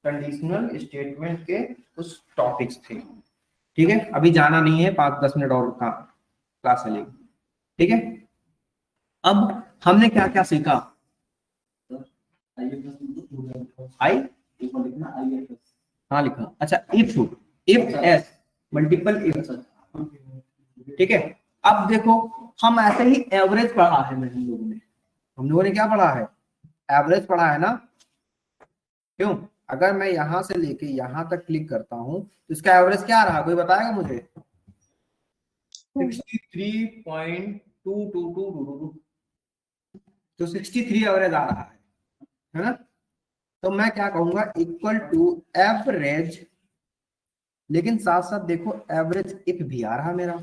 कंडीशनल स्टेटमेंट के कुछ टॉपिक्स थे, ठीक है। अभी जाना नहीं है, 5-10 मिनट और का क्लास चलेगी, ठीक है। अब हमने क्या क्या सीखा, आई, हाँ लिखा, अच्छा, इफ एस मल्टीपल इफ, ठीक है। अब देखो, हम ऐसे ही एवरेज पढ़ा है हम लोगों ने क्या पढ़ा है, एवरेज पढ़ा है ना, क्यों, अगर मैं यहां से लेके यहां तक क्लिक करता हूं तो इसका एवरेज क्या रहा, कोई बताएगा मुझे, 63.222, तो 63 एवरेज आ रहा है ना। तो मैं क्या कहूंगा, इक्वल टू एवरेज, लेकिन साथ साथ देखो एवरेज इफ भी आ रहा मेरा,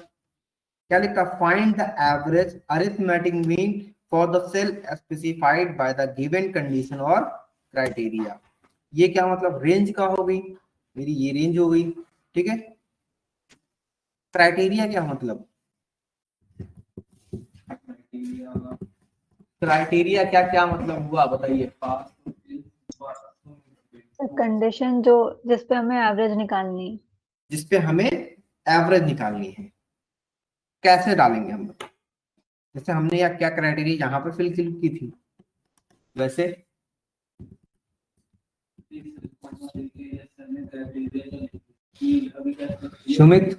क्या लिखा, find the average arithmetic mean for the cell specified by the given condition और क्राइटेरिया। ये क्या मतलब, रेंज का हो गई मेरी, ये रेंज हो गई, ठीक है। क्राइटेरिया क्या मतलब, क्राइटेरिया क्या क्या मतलब हुआ बताइए, कंडीशन जो जिसपे हमें एवरेज निकालनी है, जिसपे हमें एवरेज निकालनी है, कैसे डालेंगे हम, जैसे हमने या क्या क्राइटेरिया यहाँ पे फिल की थी, वैसे सुमित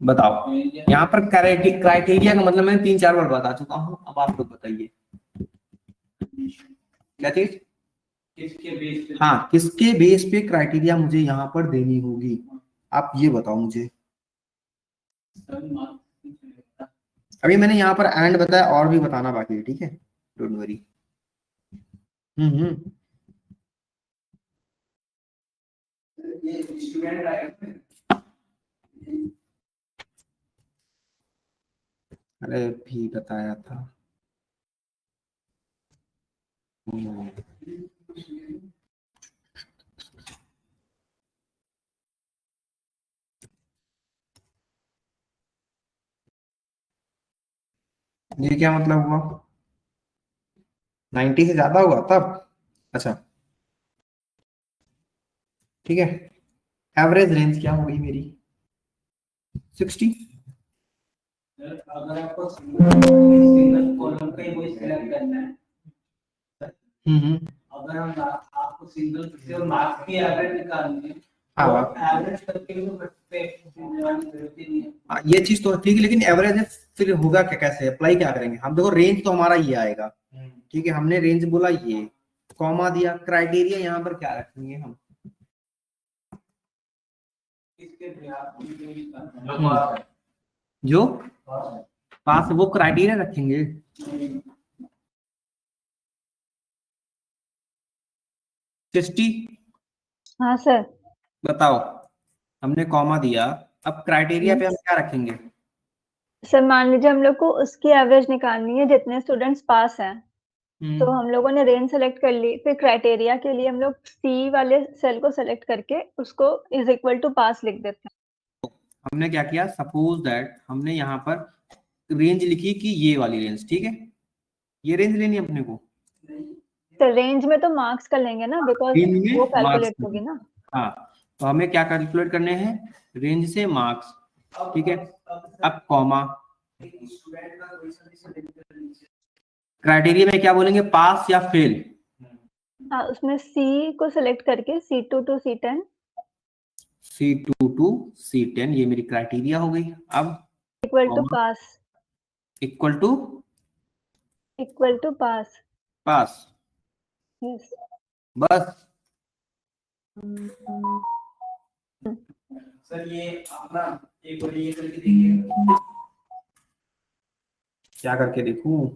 बताओ, यहाँ पर क्राइटेरिया का मतलब मैं 3-4 बार बता चुका हूँ, अब आप लोग बताइए क्या चीज, हाँ किसके बेस पे क्राइटेरिया मुझे यहाँ पर देनी होगी, आप ये बताओ मुझे। अभी मैंने यहाँ पर एंड बताया, और भी बताना बाकी है, ठीक है, डोंट वरी। हम्म, ये स्टूडेंट आएगा, अरे भी बताया था। ये क्या मतलब हुआ? 90 से ज्यादा हुआ तब? अच्छा ठीक है। एवरेज रेंज क्या होगी मेरी? 60। अगर आपको सिंगल कॉलम का ही वही सिलेक्ट करना है, अगर हम आपको सिंगल से मार्क्स की एवरेज निकालनी है, हाँ एवरेज करके भी सकते हैं। ये चीज तो ठीक है, लेकिन एवरेज फिर होगा क्या, कैसे अप्लाई क्या करेंगे हम? देखो रेंज तो हमारा ये आएगा, ठीक है, हमने रेंज बोला, ये कॉमा दिया, क्राइटेरिया यहाँ पर क्या रखेंगे हम? जो पास वो क्राइटेरिया रखेंगे। सिक्सटी। हाँ सर। बताओ, हमने कॉमा दिया, अब क्राइटेरिया पे हम क्या रखेंगे? सर मान लीजिए हम लोग को उसकी एवरेज निकालनी है जितने स्टूडेंट्स पास हैं, तो हम लोगों ने रेंज सेलेक्ट कर ली, फिर क्राइटेरिया के लिए हम लोग सी वाले सेल को सेलेक्ट करके उसको इज इक्वल टू पास लिख देते हैं। हमने क्या किया, सपोज दैट हमने यहाँ पर रेंज लिखी कि ये वाली रेंज, ठीक है, ये रेंज लेनी है अपने को। तो रेंज में तो मार्क्स कर लेंगे ना, बिकॉज रेंज में वो मार्क्स, कैलकुलेट होगी ना। हाँ, तो हमें क्या कैलकुलेट करने हैं? रेंज से मार्क्स, ठीक है। अब कॉमा, क्राइटेरिया में क्या बोलेंगे, पास या फेल? हाँ, उसमें सी को सिलेक्ट करके C2 to C10, C2 to C10, ये मेरी क्राइटेरिया हो गई। अब equal to pass, equal to pass. Pass, yes. बस। सर ये अपना एक बार ये करके देखिए, क्या करके देखूं?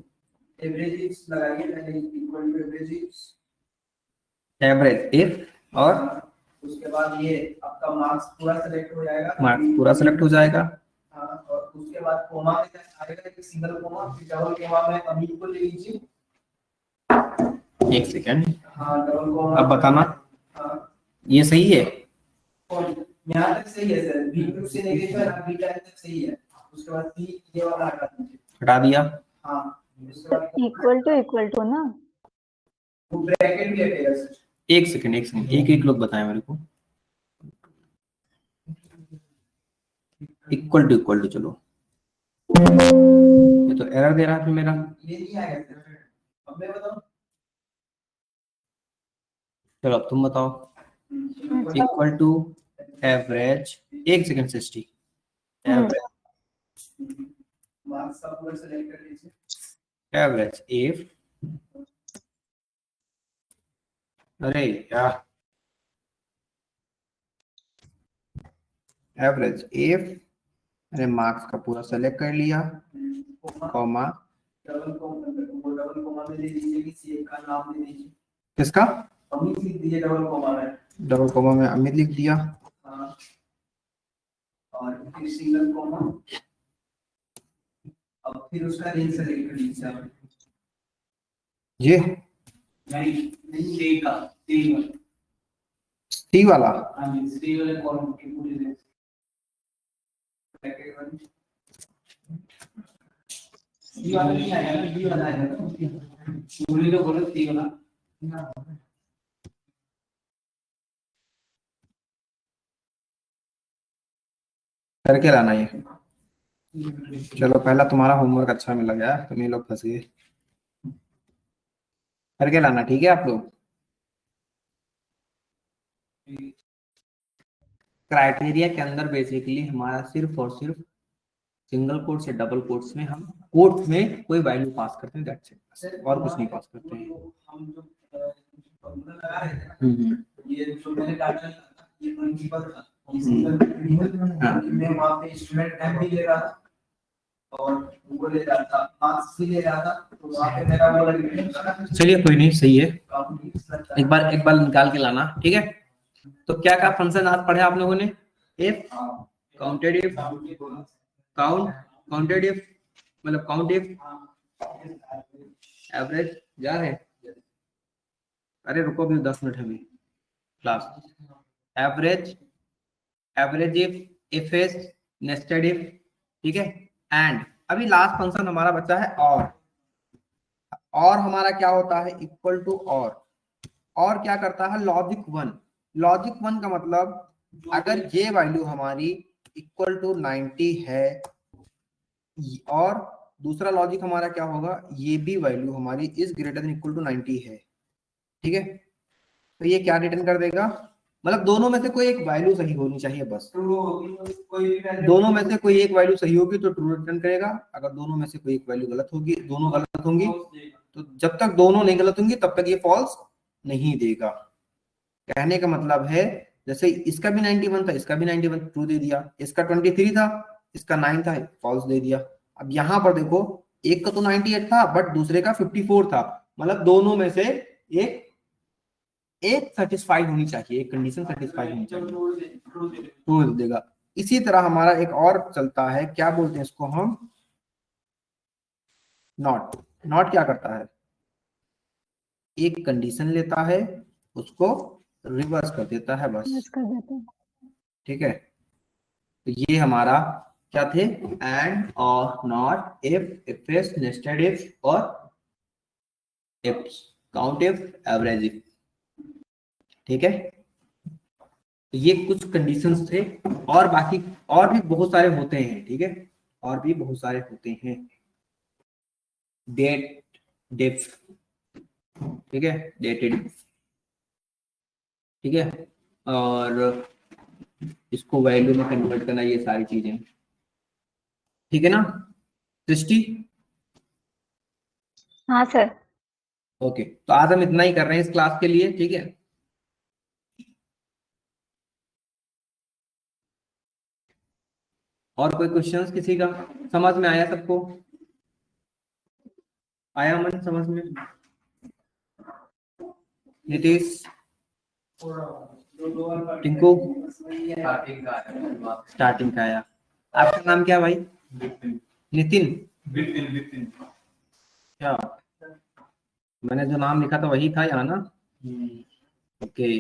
एवरेज लगाइए, equal to average, average if, और उसके बाद ये आपका मार्क्स पूरा सेलेक्ट हो जाएगा, मार्क्स पूरा सेलेक्ट हो जाएगा। हाँ, और उसके बाद कोमा में आएगा कि सिंगल कोमा, फिर डबल कोमा में अमीर को ले लीजिए। एक सेकेंड, हाँ, डबल कोमा। अब बताना, हाँ, ये सही है? और यहाँ तक सही है सर, B2 से लेकर B10 तक सही है। उसके बाद C ये वाला हटा दीजिए। हटा दिया। हाँ, उसके बाद इक्वल टू ना, वो ब्रैकेट भी हटेगा सर। एक सेकेंड, एक एक लोग बताएं मेरे को। इक्वल टू चलो, ये तो एरर दे रहा है फिर मेरा। ये नहीं आएगा सर, अब मैं बताऊं। चलो अब तुम बताओ। इक्वल टू एवरेज, एक सेकेंड, 60 एवरेज, मार्क्स का पूरा सेलेक्ट कर लीजिए। एवरेज इफ, अरे यार, एवरेज इफ, अरे मार्क्स का पूरा सेलेक्ट कर लिया, कॉमा, डबल कोमा में ले लीजिए कि सी का नाम ले लीजिए। किसका? अमीर लिख दीजिए डबल कोमा में। डबल कॉमा में अमित लिख दिया। हाँ, और फिर सिंगल कोमा, अब फिर उसका रेंज सेलेक्ट कर लीजिए आप। ये नहीं सी का, सी वाला, हाँ जी, सी वाले कॉलम की पूरी रेंज। सी वाला नहीं आएगा ना, बी वाला आएगा ना, पूरी तो बोलो सी वाला। करके लाना ये। चलो पहला तुम्हारा होमवर्क अच्छा मिला गया, तुम ये लोग फंस गए। करके लाना, ठीक है आप लोग। क्राइटेरिया के अंदर बेसिकली हमारा सिर्फ और सिर्फ सिंगल कोट से डबल कोट्स में हम कोट में कोई वैल्यू पास करते हैं, दैट्स इट, और कुछ नहीं पास करते हैं। हम जो फॉर्मूला लगा रहे थे, ये जो मैंने डाटा लिखा था, ये प्रिंसिपल था, मैं वहाँ पे इंस्ट्रूमेंट टाइम भी ले रहा था और वो ले रहा था, मार्क्स भी ले रहा था, तो वहाँ पे मेरा वो लग। चलिए कोई नहीं, सही है, एक बार निकाल के लाना, ठीक है। तो क्या क्या फंक्शन आज पढ़े आप लोगों ने? If, counted if, counted if मतलब काउंट इफ, एवरेज जा रहे, अरे रुको अभी 10 मिनट है अभी class. Average, average if is nested if, ठीक है। एंड अभी लास्ट फंक्शन हमारा बचा है और हमारा क्या होता है इक्वल टू और क्या करता है लॉजिक 1। लॉजिक 1 का मतलब अगर ये वैल्यू हमारी इक्वल टू 90 है और दूसरा लॉजिक हमारा क्या होगा, ये भी वैल्यू हमारी is greater than equal to 90 है, ठीक है। तो ये क्या रिटर्न कर देगा, मतलब दोनों में से कोई एक वैल्यू सही होनी चाहिए बस। दोनों में से कोई एक वैल्यू सही होगी तो ट्रू रिटर्न करेगा, अगर दोनों में से कोई एक वैल्यू गलत होगी, दोनों गलत होंगी तो जब तक दोनों नहीं गलत होंगी तब तक ये फॉल्स नहीं देगा। कहने का मतलब है जैसे इसका भी 91 था, इसका भी 91 ट्रू दे दिया, इसका 23 था, इसका 9 था, फॉल्स दे दिया। अब यहाँ पर देखो एक का तो 98 था बट दूसरे का 54 था, मतलब दोनों में से एक सेटिस्फाइड होनी चाहिए, एक कंडीशन सेटिस्फाइड होनी चाहिए, ट्रू देगा। इसी तरह हमारा एक और चलता है, क्या बोलते हैं इसको हम, नॉट। नॉट क्या करता है, एक कंडीशन लेता है उसको रिवर्स कर देता है बस, Yes, कर देते हैं। ठीक है। तो ये हमारा क्या थे, एंड और not, if if nested if और if, count if, average if, ठीक है। तो ये कुछ कंडीशंस थे और बाकी और भी बहुत सारे होते हैं, ठीक है, और भी बहुत सारे होते हैं। डेट डिफ, ठीक है, डेटेड, ठीक है, और इसको वैल्यू में कन्वर्ट करना, ये सारी चीजें, ठीक है ना सृष्टि। हाँ सर। ओके, तो आज हम इतना ही कर रहे हैं इस क्लास के लिए, ठीक है। और कोई क्वेश्चंस किसी का, समझ में आया सबको, आया मन समझ में, नीतीश, टिंकू, स्टार्टिंग का आया। आपका नाम क्या भाई, नितिन, क्या, मैंने जो नाम लिखा था वही था यहाँ ना, ओके।